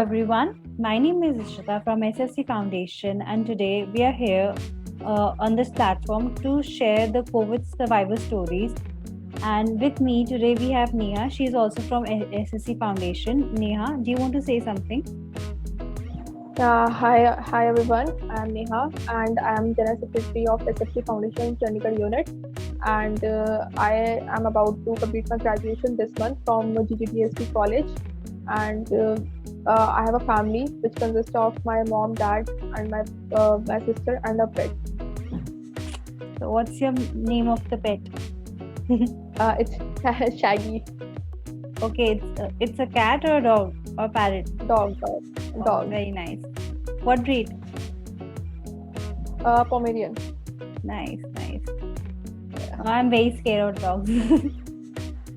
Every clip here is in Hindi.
everyone. My name is Ishita from SSC Foundation, and today we are here on this platform to share the COVID survivor stories. And with me today we have Neha. She is also from SSC Foundation. Neha, do you want to say something? Hi everyone. I am Neha and I am General Secretary of SFC Foundation Chandigarh Unit. And I am about to complete my graduation this month from GGDSP College. And I have a family which consists of my mom, dad, and my sister and a pet. So, what's your name of the pet? It's Shaggy. Okay, it's a cat or a dog or parrot? Dog. Oh, very nice. What breed? Pomerian. Nice. I'm very scared of dogs.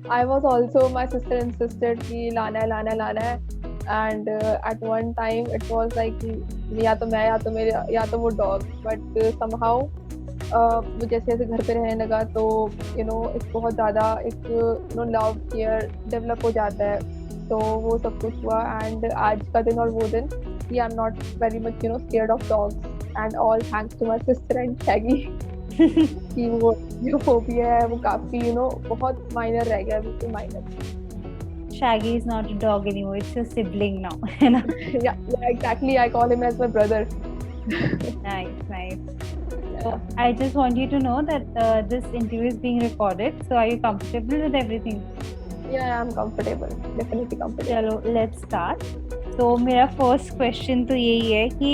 I was also, my sister insisted कि लाना है and at one time it was like या तो मैं या तो वो dog, but somehow वो जैसे जैसे घर पे रहने लगा तो एक बहुत ज़्यादा एक लव केयर डेवलप हो जाता है, तो वो सब कुछ हुआ एंड आज का दिन और वो दिन कि I am not very much scared of dogs and all thanks to my sister and Shaggy कि वो जो फोबिया है वो काफी बहुत माइनर रह गया, बिल्कुल minor. Shaggy is not a dog anymore, it's your sibling now. Yeah, exactly. I call him as my brother. Nice. So I just want you to know that this interview is being recorded. So are you comfortable with everything? Yeah, I'm comfortable. Definitely comfortable. चलो, let's start. So मेरा first question तो यही है कि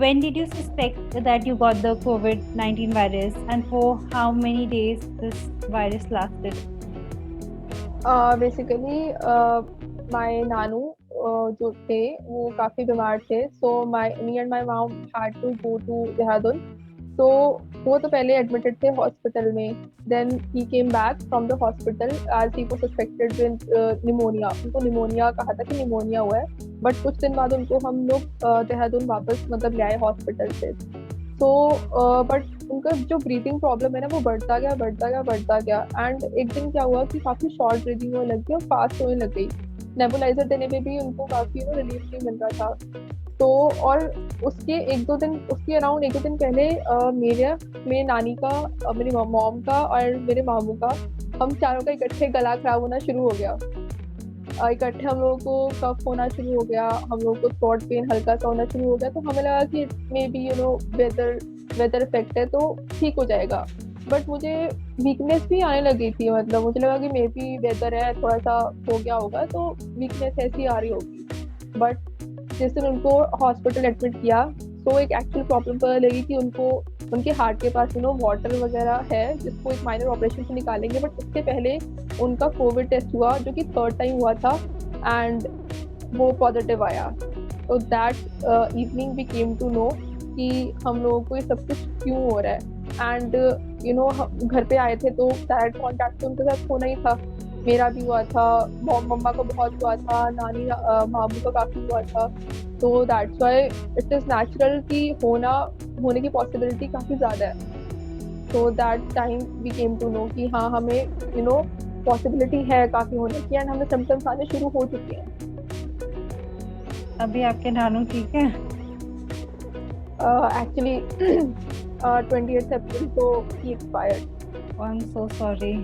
when did you suspect that you got the COVID-19 virus and for how many days this virus lasted? Basically, my नानू जो थे वो काफी बीमार थे, so me and my mom had to go to Dehradun. So वो तो पहले एडमिटेड थे हॉस्पिटल में. Then he came back from the hospital as he was suspected with pneumonia. उनको निमोनिया कहा था कि निमोनिया हुआ है, बट कुछ दिन बाद उनको हम लोग देहरादून वापस मतलब ले आए हॉस्पिटल से. तो बट उनका जो ब्रीथिंग प्रॉब्लम है ना वो बढ़ता गया एंड एक दिन क्या हुआ कि काफी शॉर्ट ब्रीथिंग होने लगी और फास्ट होने लग गई. नेबुलाइजर देने पे भी उनको काफी रिलीफ नहीं मिल रहा था. तो और उसके अराउंड एक दो दिन पहले मेरे नानी का, मेरी मॉम का और मेरे मामू का, हम चारों का इकट्ठे गला खराब होना शुरू हो गया. इकट्ठे हम लोगों को कफ होना शुरू हो गया, हम लोगों को थ्रोट पेन हल्का सा होना शुरू हो गया. तो हमें लगा कि मे बी वेदर इफेक्ट है तो ठीक हो जाएगा. बट मुझे वीकनेस भी आने लगी थी, मतलब मुझे लगा कि मे बी वेदर है, थोड़ा सा हो गया होगा तो वीकनेस ऐसी आ रही होगी. बट जिस दिन उनको हॉस्पिटल एडमिट किया तो एक एक्चुअल प्रॉब्लम पता लगी कि उनके हार्ट के पास वाटर वगैरह है जिसको एक माइनर ऑपरेशन से निकालेंगे. बट उससे पहले उनका कोविड टेस्ट हुआ जो कि 3rd टाइम हुआ था एंड वो पॉजिटिव आया. तो that evening we came to know कि हम लोगों को ये सब कुछ क्यों हो रहा है. एंड घर पे आए थे तो डायरेक्ट कॉन्टैक्ट तो उनके साथ होना ही था. मेरा भी हुआ था, मम्मा को बहुत हुआ था, नानी मामू का काफी हुआ था. तो that's why it is natural कि होने की पॉसिबिलिटी काफी ज्यादा है. तो that time we came to know कि हाँ हमें पॉसिबिलिटी है काफी होने की एंड हमें सिम्टम्स आने शुरू हो चुके हैं. अभी आपके नानू ठीक है? एक्चुअली 28th अप्रैल को ही expired. I'm so sorry.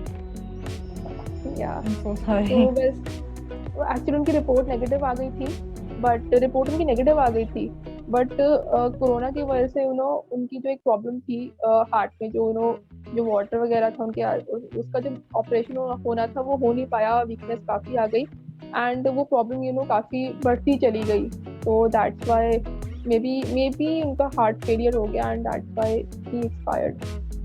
Yeah. I'm so sorry. तो बस एक्चुअली उनकी रिपोर्ट नेगेटिव आ गई थी, बट रिपोर्ट उनकी नेगेटिव आ गई थी. बट कोरोना की वजह से उनकी जो एक प्रॉब्लम थी हार्ट में, जो वाटर वगैरह था उनके, उसका जो ऑपरेशन होना था वो हो नहीं पाया. वीकनेस काफ़ी आ गई एंड वो प्रॉब्लम काफ़ी बढ़ती चली गई. तो दैट्स वाई मे बी उनका हार्ट फेलियर हो गया and that's why he expired.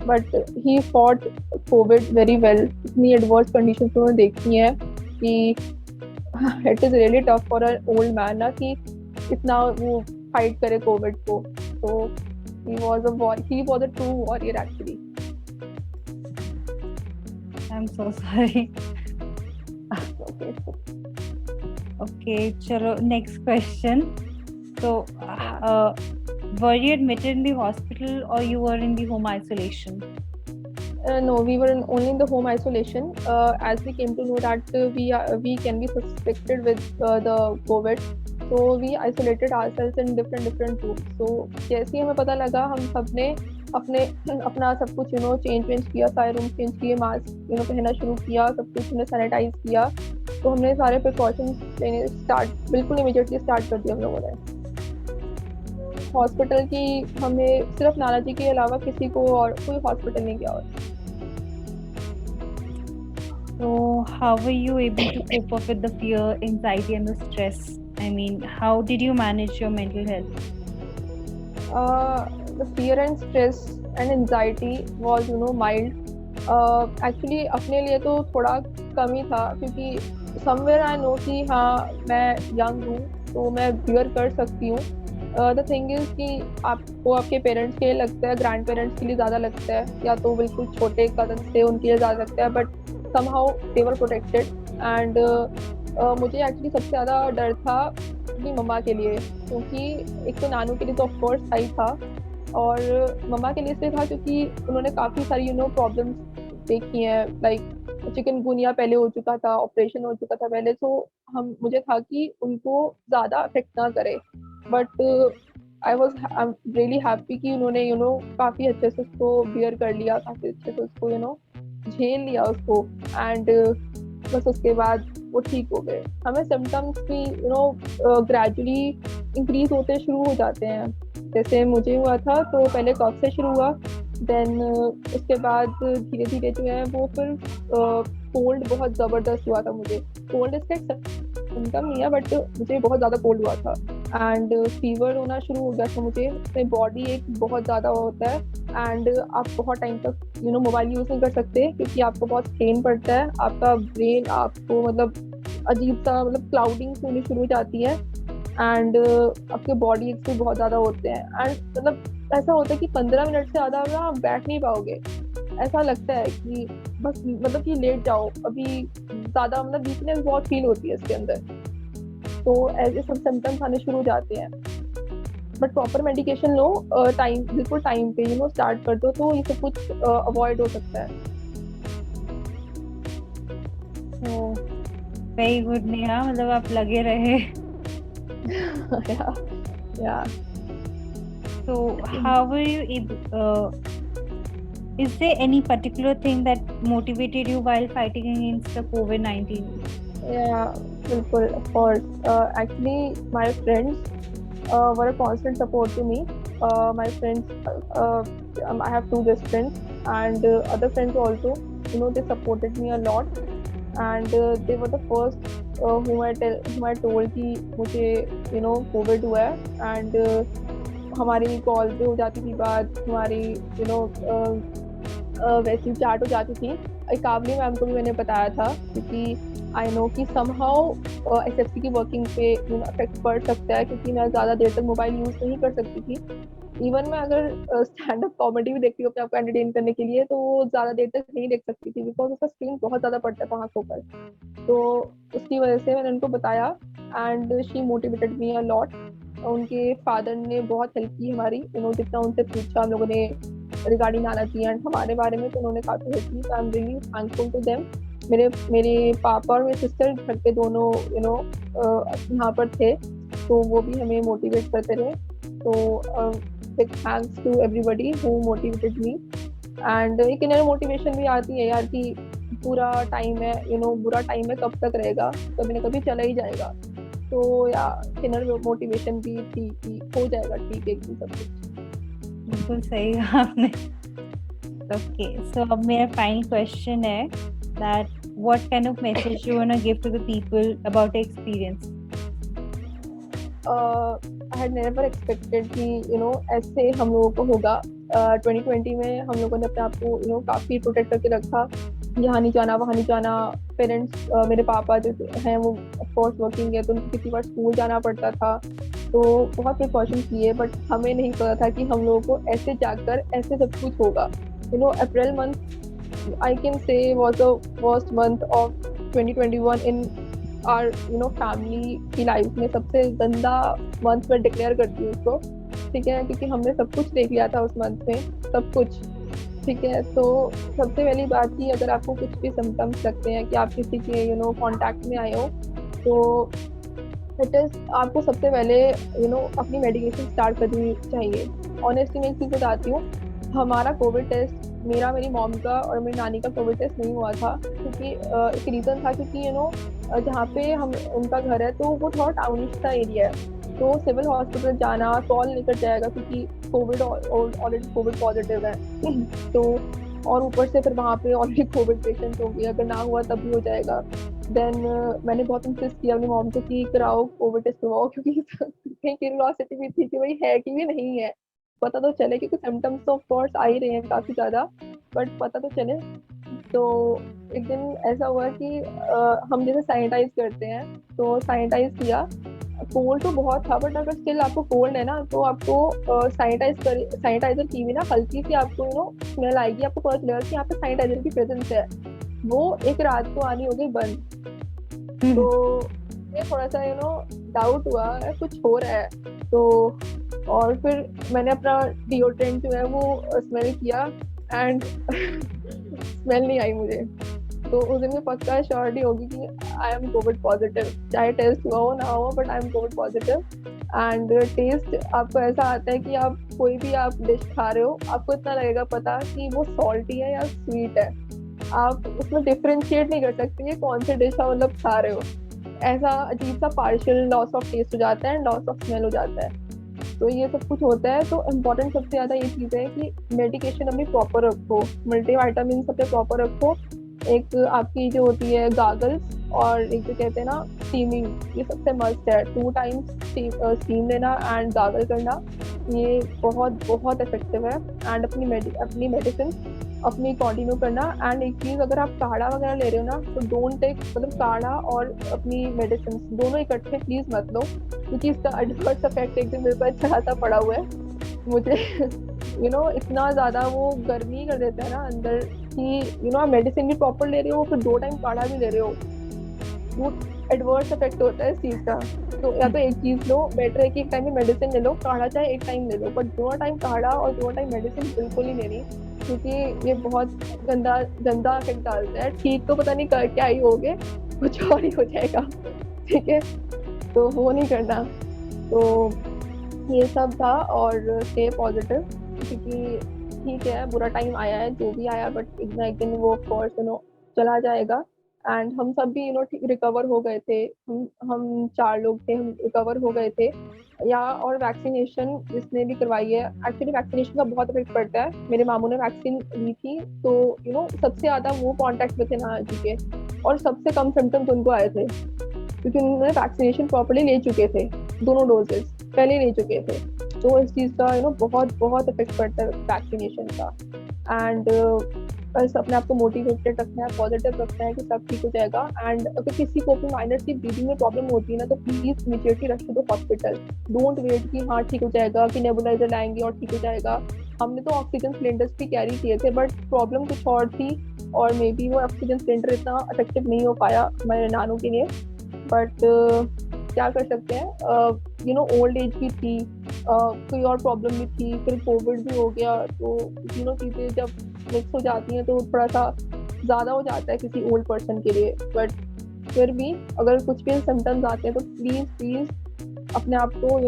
But he fought Covid very well. इतनी एडवर्स कंडीशन उन्होंने देखी हैं कि it is really tough for a old man ना कि इतना वो फाइट करे कोविड को. तो he was a true warrior actually. I'm so sorry. Okay, chalo, next question. So were you admitted in the hospital or you were in the home isolation? No, we were only in the home isolation. As we came to know that we can be suspected with the COVID, so we isolated ourselves in different rooms. So जैसे ही हमें पता लगा, हम सबने अपने अपना सब कुछ चेंज किया, सारे रूम चेंज किए, मास्क पहनना शुरू किया, सब कुछ हमने सैनिटाइज किया. तो हमने सारे प्रिकॉशंस लेने बिल्कुल इमीडिएटली स्टार्ट कर दिया हम लोगों ने. हॉस्पिटल की हमें सिर्फ नाना जी के अलावा किसी को और कोई हॉस्पिटल नहीं गया. और So, how were you able to cope up with the fear, anxiety, and the stress? I mean, how did you manage your mental health? The fear and stress and anxiety was mild. Actually अपने लिए तो थोड़ा कम ही था, क्योंकि somewhere I know कि हाँ मैं young हूँ तो मैं bear कर सकती हूँ. The thing is कि आपको आपके पेरेंट्स के लिए लगता है, ग्रैंड पेरेंट्स के लिए ज़्यादा लगता है, या तो बिल्कुल छोटे कजन थे उनके लिए ज़्यादा लगता है, but somehow they were protected. And मुझे एक्चुअली सबसे ज़्यादा डर था अपनी मम्मा के लिए, क्योंकि एक तो नानू के लिए तो ऑफकोर्स सही था, और मम्मा के लिए इसलिए था क्योंकि उन्होंने काफ़ी सारी प्रॉब्लम्स देखी हैं. लाइक चिकनगुनिया पहले हो चुका था, ऑपरेशन हो चुका था पहले, तो मुझे था कि उनको ज़्यादा अफेक्ट ना करे. But I am really happy कि उन्होंने काफ़ी अच्छे से उसको बियर कर लिया, काफ़ी अच्छे से उसको झेल लिया उसको. एंड बस उसके बाद वो ठीक हो गए. हमें सिम्टम्स भी ग्रेजुअली इंक्रीज होते शुरू हो जाते हैं. जैसे मुझे हुआ था तो पहले कफ से शुरू हुआ, देन उसके बाद धीरे धीरे जो है वो फिर कोल्ड बहुत ज़बरदस्त हुआ था. मुझे कोल्ड इसका सिम्टम नहीं है, बट मुझे बहुत ज़्यादा कोल्ड हुआ था. एंड फीवर होना शुरू हो गया था मुझे. अपनी बॉडी एक बहुत ज़्यादा होता है, एंड आप बहुत टाइम तक मोबाइल यूज़ नहीं कर सकते, क्योंकि आपको बहुत स्ट्रेन पड़ता है. आपका ब्रेन आपको अजीब सा क्लाउडिंग होनी शुरू हो जाती है, एंड आपके बॉडी एक्स भी बहुत ज़्यादा होते हैं. एंड ऐसा होता है कि 15 मिनट से ज़्यादा आप बैठ नहीं पाओगे. ऐसा लगता है कि बस कि लेट जाओ. अभी ज़्यादा वीकनेस बहुत फील होती है इसके अंदर. तो ऐसे सब सिम्टम्स आने शुरू हो जाते हैं. बट प्रॉपर मेडिकेशन लो, बिल्कुल टाइम पे स्टार्ट कर दो, तो ये सब कुछ अवॉइड हो सकता है. So, very good, Neha. मतलब आप लगे रहे. Yeah. So, how were you able? Is there any particular thing that motivated you while fighting against the COVID-19? Yeah, बिल्कुल, of course. Actually, my friends were a constant support to me. My friends, I have two best friends, and other friends also. They supported me a lot, and they were the first whom I told कि मुझे COVID हुआ है. And हमारी कॉल पे हो जाती थी बात, हमारी वैसी चैट हो जाती थी. काबली मैम को भी मैंने बताया था, क्योंकि आई नो कि समहाउ एसएफसी की वर्किंग पे अफेक्ट पड़ सकता है, क्योंकि मैं ज़्यादा देर तक मोबाइल यूज़ नहीं कर सकती थी. इवन मैं अगर स्टैंड अप कॉमेडी भी देखती हूँ अपने आप को एंटरटेन करने के लिए, तो वो ज़्यादा देर तक नहीं देख सकती थी, बिकॉज उसका स्क्रीन बहुत ज़्यादा पड़ता था आँखों पर. तो उसकी वजह से मैंने उनको बताया, and she motivated me a lot. उनके फादर ने बहुत हेल्प की हमारी. जितना उनसे पूछा हम लोगों ने रिगार्डिंग नाना जी एंड हमारे बारे में, तो उन्होंने काफ़ी हेल्प की. I am really thankful to them. मेरे पापा और मेरे सिस्टर घर पे दोनों यहाँ पर थे, तो वो भी हमें मोटिवेट करते रहे. तो big thanks to everybody who motivated me. And एक इनर मोटिवेशन भी आती है यार, कि पूरा टाइम है, बुरा टाइम है, कब तक रहेगा, कभी ना कभी चला ही जाएगा. तो या इनर मोटिवेशन भी थी कि हो जाएगा ठीक एक दिन सब कुछ. बिल्कुल सही कहा आपने. Okay, so अब मेरा final question है that what kind of message you wanna give to the people about the experience? I had never expected कि ऐसे हम लोगों को होगा. 2020 में हम लोगों ने अपने आप को काफ़ी प्रोटेक्ट करके रखा. यहाँ नहीं जाना, वहाँ नहीं जाना. पेरेंट्स, मेरे पापा जो हैं वो ऑफकोर्स वर्किंग है, तो उनको कितनी बार स्कूल जाना पड़ता था, तो बहुत प्रिकॉशन किए. बट हमें नहीं पता था कि हम लोगों को ऐसे जाकर ऐसे सब कुछ होगा. April month I can say was the worst month of 2021 in are family की लाइफ में. सबसे गंदा मंथ में डिक्लेयर करती हूँ उसको, ठीक है, क्योंकि हमने सब कुछ देख लिया था उस मंथ में, सब कुछ. ठीक है, तो सबसे पहली बात कि अगर आपको कुछ भी सिम्टम्स लगते हैं कि आप किसी के कांटेक्ट में आए हो, तो इट इज आपको सबसे पहले अपनी मेडिकेशन स्टार्ट करनी चाहिए। ऑनेस्टली मैं एक चीज़ बताती हूँ, हमारा कोविड टेस्ट, मेरा, मेरी मॉम का और मेरी नानी का कोविड टेस्ट नहीं हुआ था, क्योंकि एक रीज़न था, क्योंकि जहाँ पे हम उनका घर है तो वो थोड़ा टाउनिश सा एरिया है, तो सिविल हॉस्पिटल जाना कॉल लेकर जाएगा, क्योंकि कोविड ऑलरेडी कोविड पॉजिटिव है। तो और ऊपर से फिर वहाँ पे ऑलरेडी कोविड पेशेंट हो गए, अगर ना हुआ तब भी हो जाएगा। देन मैंने बहुत इंसिस्ट किया अपनी मॉम को कि कराओ, कोविड टेस्ट करवाओ, क्योंकि कहीं क्यूरियोसिटी भी थी कि भाई है कि भी नहीं है, पता तो चले, क्योंकि सिम्टम्स तो ऑफ कोर्स आ ही रहे हैं काफ़ी ज़्यादा, बट पता तो चले। तो एक दिन ऐसा हुआ कि हम जैसे सैनिटाइज करते हैं, तो सैनिटाइज किया। कोल्ड तो बहुत था, बट अगर स्टिल आपको कोल्ड है ना, तो आपको सैनिटाइजर की भी ना हल्की सी आपको स्मेल आएगी, आपको पता चलेगा कि यहाँ पे सैनिटाइजर की प्रेजेंस है। वो एक रात को आनी हो गई बंद। तो ये थोड़ा सा डाउट हुआ है, कुछ हो रहा है। तो और फिर मैंने अपना डिओड्रेंट जो है वो स्मेल किया, एंड स्मेल नहीं आई मुझे। तो उस दिन में पक्का श्योरिटी होगी कि आई एम कोविड पॉजिटिव, चाहे टेस्ट हुआ हो ना हो, but I am covid positive. And test आपको ऐसा आता है कि आप कोई भी आप डिश खा रहे हो, आपको इतना लगेगा पता कि वो सॉल्टी है या स्वीट है, आप उसमें डिफ्रेंशिएट नहीं कर सकते ये कौन से डिश आप मतलब खा रहे हो। ऐसा अजीब सा पार्शियल लॉस ऑफ टेस्ट हो जाता है, लॉस ऑफ स्मेल हो जाता है। तो ये सब कुछ होता है। तो इम्पोर्टेंट सबसे ज़्यादा ये चीज़ है कि मेडिकेशन अपनी प्रॉपर रखो, मल्टीविटामिन अपने प्रॉपर रखो। एक आपकी जो होती है गागल्स, और एक जो कहते हैं ना स्टीमिंग, ये सबसे मस्ट है। 2 टाइम्स स्टीम लेना एंड गागल करना, ये बहुत बहुत इफेक्टिव है। एंड अपनी मेडिसिन अपनी कंटिन्यू करना। एंड एक चीज़, अगर आप काढ़ा वगैरह ले रहे हो ना, तो डोंट टेक, मतलब काढ़ा और अपनी मेडिसिन दोनों इकट्ठे प्लीज़ मत लो, क्योंकि इसका एडवर्स इफेक्ट एक दिन मेरे पास अच्छा खासा पड़ा हुआ है मुझे। इतना ज़्यादा वो गर्मी कर देता है ना अंदर कि आप मेडिसिन भी प्रॉपर ले रहे हो, फिर 2 टाइम काढ़ा भी ले रहे हो, वो एडवर्स इफेक्ट होता है इस चीज़ का। तो या तो एक चीज़ लो, बेटर है कि एक टाइम में मेडिसिन ले लो, काढ़ा चाहे एक टाइम ले लो, बट 2 टाइम काढ़ा और 2 टाइम मेडिसिन बिल्कुल ही लेनी, क्योंकि ये बहुत गंदा गंदा इफेक्ट डालता है। ठीक तो पता नहीं क्या ही हो गए, कुछ और ही हो जाएगा, ठीक है, तो वो नहीं करना। तो ये सब था, और स्टे पॉजिटिव, क्योंकि ठीक है बुरा टाइम आया है जो भी आया, बट एक ना एक दिन वो ऑफ कोर्स चला जाएगा। एंड हम सब भी ठीक रिकवर हो गए थे। हम 4 लोग थे, हम रिकवर हो गए थे। या और वैक्सीनेशन जिसने भी करवाई है, एक्चुअली वैक्सीनेशन का बहुत इफेक्ट पड़ता है। मेरे मामू ने वैक्सीन ली थी, तो सबसे ज़्यादा वो कॉन्टैक्ट में थे नाना जी के, और सबसे कम सिम्टम्स उनको आए थे, क्योंकि उन्होंने वैक्सीनेशन प्रॉपर्ली ले चुके थे, दोनों डोजेस पहले ले चुके थे। तो इस चीज़ का बहुत बहुत इफेक्ट पड़ता है वैक्सीनेशन का। एंड बस अपने आप को मोटिवेटेड रखना है, पॉजिटिव रखना है कि सब ठीक हो जाएगा। एंड अगर किसी को भी माइनर सी ब्रीदिंग में प्रॉब्लम होती है ना, तो please immediately rush to the hospital. Don't wait कि हाँ ठीक हो जाएगा, कि नेबुलाइजर लाएंगे और ठीक हो जाएगा। हमने तो ऑक्सीजन सिलेंडर्स भी कैरी किए थे, बट प्रॉब्लम कुछ और थी, और मे बी वो ऑक्सीजन सिलेंडर इतना इफेक्टिव नहीं हो पाया हमारे नानू के लिए। बट क्या कर सकते हैं, ओल्ड एज भी थी, कोई और प्रॉब्लम भी थी, फिर कोविड भी हो गया, तो तीनों चीज़ें जब मिक्स हो जाती हैं तो थोड़ा सा ज़्यादा हो जाता है किसी ओल्ड पर्सन के लिए। बट फिर भी अगर कुछ भी सिम्टम्स आते हैं तो प्लीज़ प्लीज़ अपने आप को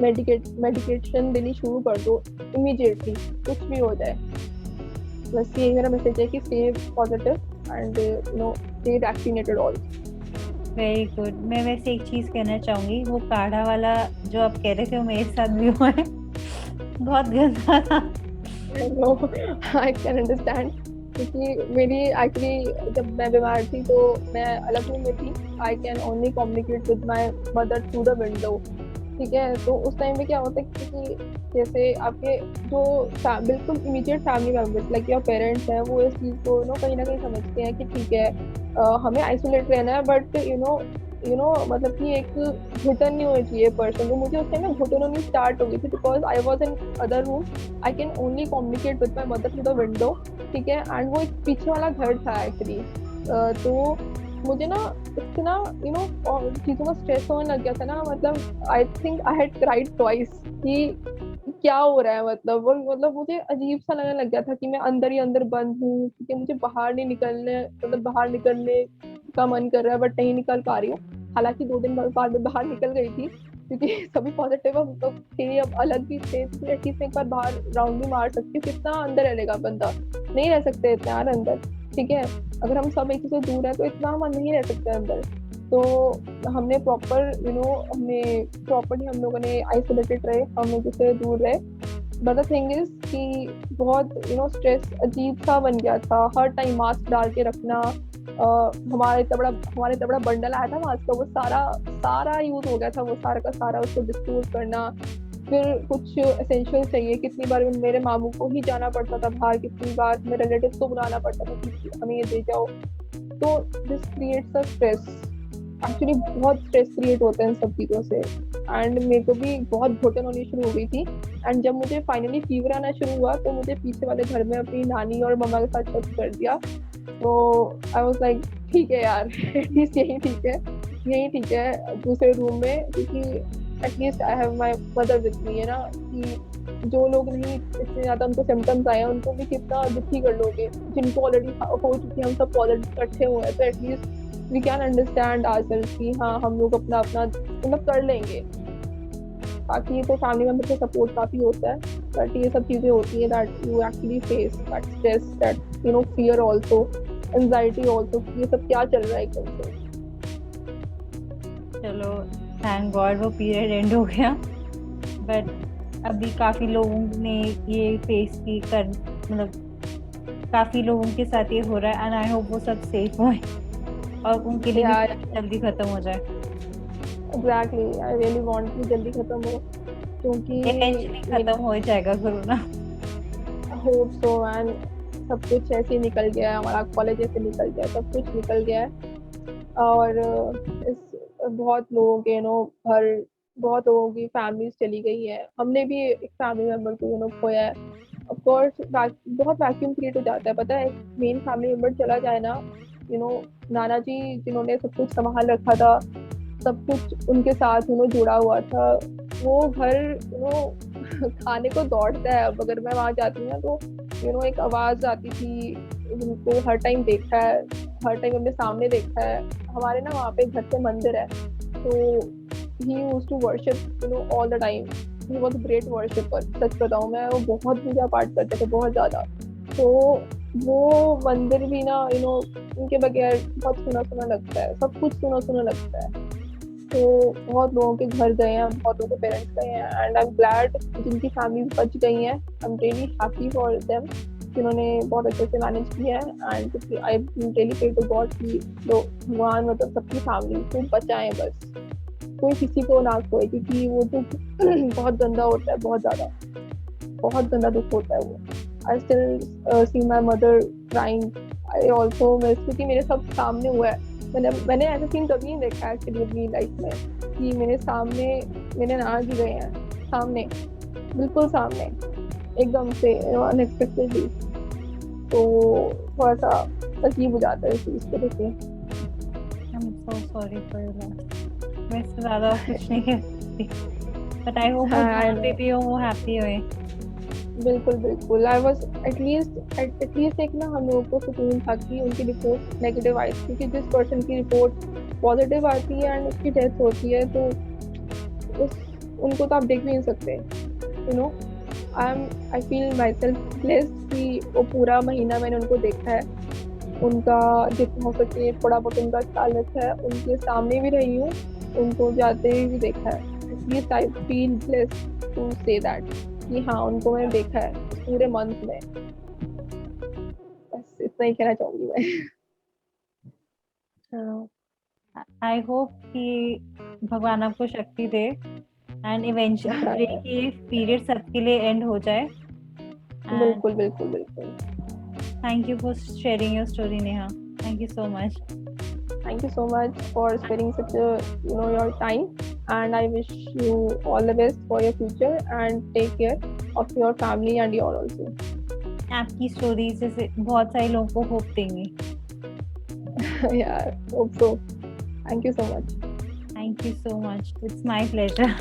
मेडिकेशन देनी शुरू कर दो इमीडिएटली, कुछ भी हो जाए। बस यही मेरा मैसेज है कि stay positive and stay vaccinated also. Very good. मैं वैसे एक चीज़ कहना चाहूँगी, वो काढ़ा वाला जो आप कह रहे थे वो मेरे साथ भी हुआ है, बहुत गंदा था। आई कैन अंडरस्टैंड, क्योंकि मेरी एक्चुअली जब मैं बीमार थी तो मैं अलग रूम में थी। I can only communicate with my mother through the window, ठीक है। तो उस टाइम में क्या होता है कि जैसे आपके जो बिल्कुल immediate family members like your parents हैं, वो इस चीज़ को कहीं ना कहीं समझते हैं कि ठीक है हमें आइसोलेट रहना है, बट मतलब कि एक घुटन नहीं होनी चाहिए पर्सन को। मुझे उस टाइम में घुटन होनी स्टार्ट हो गई थी, because I was in other room. I can only communicate with my mother through the window, ठीक है। एंड वो एक पीछे वाला घर था एक्चुअली। तो मुझे ना इतना चीज़ों का स्ट्रेस होने लग गया था ना, मतलब I think I had cried twice कि क्या हो रहा है, मतलब वो मतलब मुझे अजीब सा लगने लग गया था कि मैं अंदर ही अंदर बंद हूँ, क्योंकि मुझे बाहर नहीं निकलने, मतलब बाहर निकलने का मन कर रहा है बट नहीं निकल पा रही हूँ। हालांकि 2 दिन बाद में बाहर निकल गई थी, क्योंकि सभी पॉजिटिव हम लोग थे, अब अलग भी थे, तो एटलीस्ट एक बार बाहर राउंड भी मार सकती हूँ। कितना अंदर रहेगा बंदा, नहीं रह सकते इतना यार अंदर। ठीक है, अगर हम सब एक दूसरे से दूर है तो इतना हम नहीं रह सकते अंदर। तो हमने प्रॉपर हमने प्रॉपरली हम लोगों ने आइसोलेटेड रहे, हम एक दूसरे से दूर रहे। बट द थिंग इज कि बहुत स्ट्रेस अजीब सा बन गया था, हर टाइम मास्क डाल के रखना। हमारे इतना बड़ा बंडल आया था मास्क का, वो सारा सारा यूज हो गया था, वो सारा का सारा उसको डिस्पोज करना। फिर कुछ एसेंशियल चाहिए, कितनी बार मेरे मामू को ही जाना पड़ता था बाहर, कितनी बार मेरे रिलेटिव को बुलाना पड़ता था कि हमें ये दे जाओ। तो this creates a stress, actually बहुत स्ट्रेस क्रिएट होता है इन सब चीज़ों से। एंड मेरे को भी बहुत घुटन होनी शुरू हो गई थी। एंड जब मुझे फाइनली फीवर आना शुरू हुआ तो मुझे पीछे वाले घर में अपनी नानी और मम्मा के साथ शिफ्ट कर दिया। तो आई वाज लाइक ठीक है यार, एटलीस्ट यही ठीक है, यही ठीक है दूसरे रूम में, क्योंकि at least I have my mother with me, है ना। कि जो लोग नहीं इतने ज्यादा उनको सिम्टम्स आए हैं उनको भी कितना दुखी कर लोगे, जिनको ऑलरेडी हो चुकी है, हम सब पॉजिटिव इकट्ठे हुए हैं, तो at least we can understand ourselves कि हाँ हम लोग अपना अपना मतलब कर लेंगे। बाकी तो फैमिली मेंबर का सपोर्ट काफी होता है, बट ये सब चीजें होती है that you actually face, that stress, that fear also, anxiety also, ये सब क्या चल रहा है एकदम से। चलो थैंक गॉड वो पीरियड एंड हो गया, बट अभी काफ़ी लोगों ने ये फेस की कर मतलब काफ़ी लोगों के साथ ये हो रहा है, एंड आई होप वो सब सेफ हों और उनके लिए यार भी जल्दी खत्म हो जाए। एग्जैक्टली, आई रियली वांट कि जल्दी खत्म हो, क्योंकि इवेंचुअली खत्म हो ही जाएगा कोरोना। Hope so man. सब कुछ ऐसे ही निकल गया है, हमारा कॉलेज ऐसे निकल गया है, सब कुछ निकल गया है। और इस बहुत लोगों के घर, बहुत लोगों की फैमिलीज चली गई है, हमने भी एक फैमिली मेंबर को खोया है। ऑफ कोर्स बहुत वैक्यूम क्रिएट हो जाता है, पता है। मेन फैमिली मेंबर चला जाए ना, नाना जी जिन्होंने सब कुछ संभाल रखा था, सब कुछ उनके साथ जुड़ा हुआ था, वो घर खाने को दौड़ता है। अब अगर मैं वहां जाती हूँ ना तो एक आवाज आती थी, उनको हर टाइम देखा है, हर टाइम अपने सामने देखा है। हमारे ना वहाँ पे घर पे मंदिर है, तो he used to worship all the time. He was great worshipper, सच बताऊं मैं, वो बहुत पूजा पाठ करते थे, बहुत ज्यादा। तो वो मंदिर भी ना उनके बगैर बहुत सुना सुना लगता है, सब कुछ सुना सुना लगता है। तो बहुत लोगों के घर गए हैं, बहुत लोगों के पेरेंट्स गए हैं, एंड आई एम ग्लैड जिनकी फैमिली बच गई हैं। I am really happy for them, जिन्होंने बहुत अच्छे से मैनेज किया है। And I really pray to God कि भगवान मतलब सबकी फैमिली को बचाएं बस, कोई किसी को ना खोए, क्योंकि वो तो बहुत गंदा होता है, बहुत ज्यादा, बहुत गंदा दुख होता है वो। I still see my mother crying. I also miss, क्योंकि मेरे सब सामने हुआ है। मैंने ऐसा सीन कभी नहीं देखा एक्चुअली अपनी लाइफ में, कि मेरे सामने मेरे नाना जी गए हैं, सामने, बिल्कुल सामने, एकदम से अनएक्सपेक्टेडली। तो थोड़ा सा अजीब हो जाता है इस चीज को देख के। I'm so sorry for your loss. मैं इससे ज़्यादा कुछ नहीं कह सकती, but I hope वो हाँ, जहाँ पे भी हो वो हैप्पी होए। बिल्कुल बिल्कुल। आई वाज एटलीस्ट एक ना हम लोगों को सुकून था कि उनकी रिपोर्ट नेगेटिव आई, क्योंकि जिस पर्सन की रिपोर्ट पॉजिटिव आती है एंड उसकी डेथ होती है, तो उस उनको तो आप देख भी नहीं सकते। No I feel myself blessed कि वो पूरा महीना मैंने उनको देखा है, उनका जितना हो सके थोड़ा बहुत उनका ख्याल रखा है, उनके सामने भी रही हूँ, उनको जाते हुए भी देखा है। At least I feel blessed to say that कि हाँ उनको मैंने देखा है पूरे मंथ में। बस इतना ही कहना चाहूंगी मैं। चलो आई होप कि भगवान आपको शक्ति दे, एंड इवेंचुअली कि पीरियड सबके लिए एंड हो जाए। एंड बिल्कुल बिल्कुल बिल्कुल। Thank you for sharing your story Neha, thank you so much. Thank you so much for spending such a your time, and I wish you all the best for your future, and take care of your family and your also. आपकी स्टोरी से बहुत सारे लोगों को होप देंगी। Yeah, hope so. Thank you so much. Thank you so much, it's my pleasure.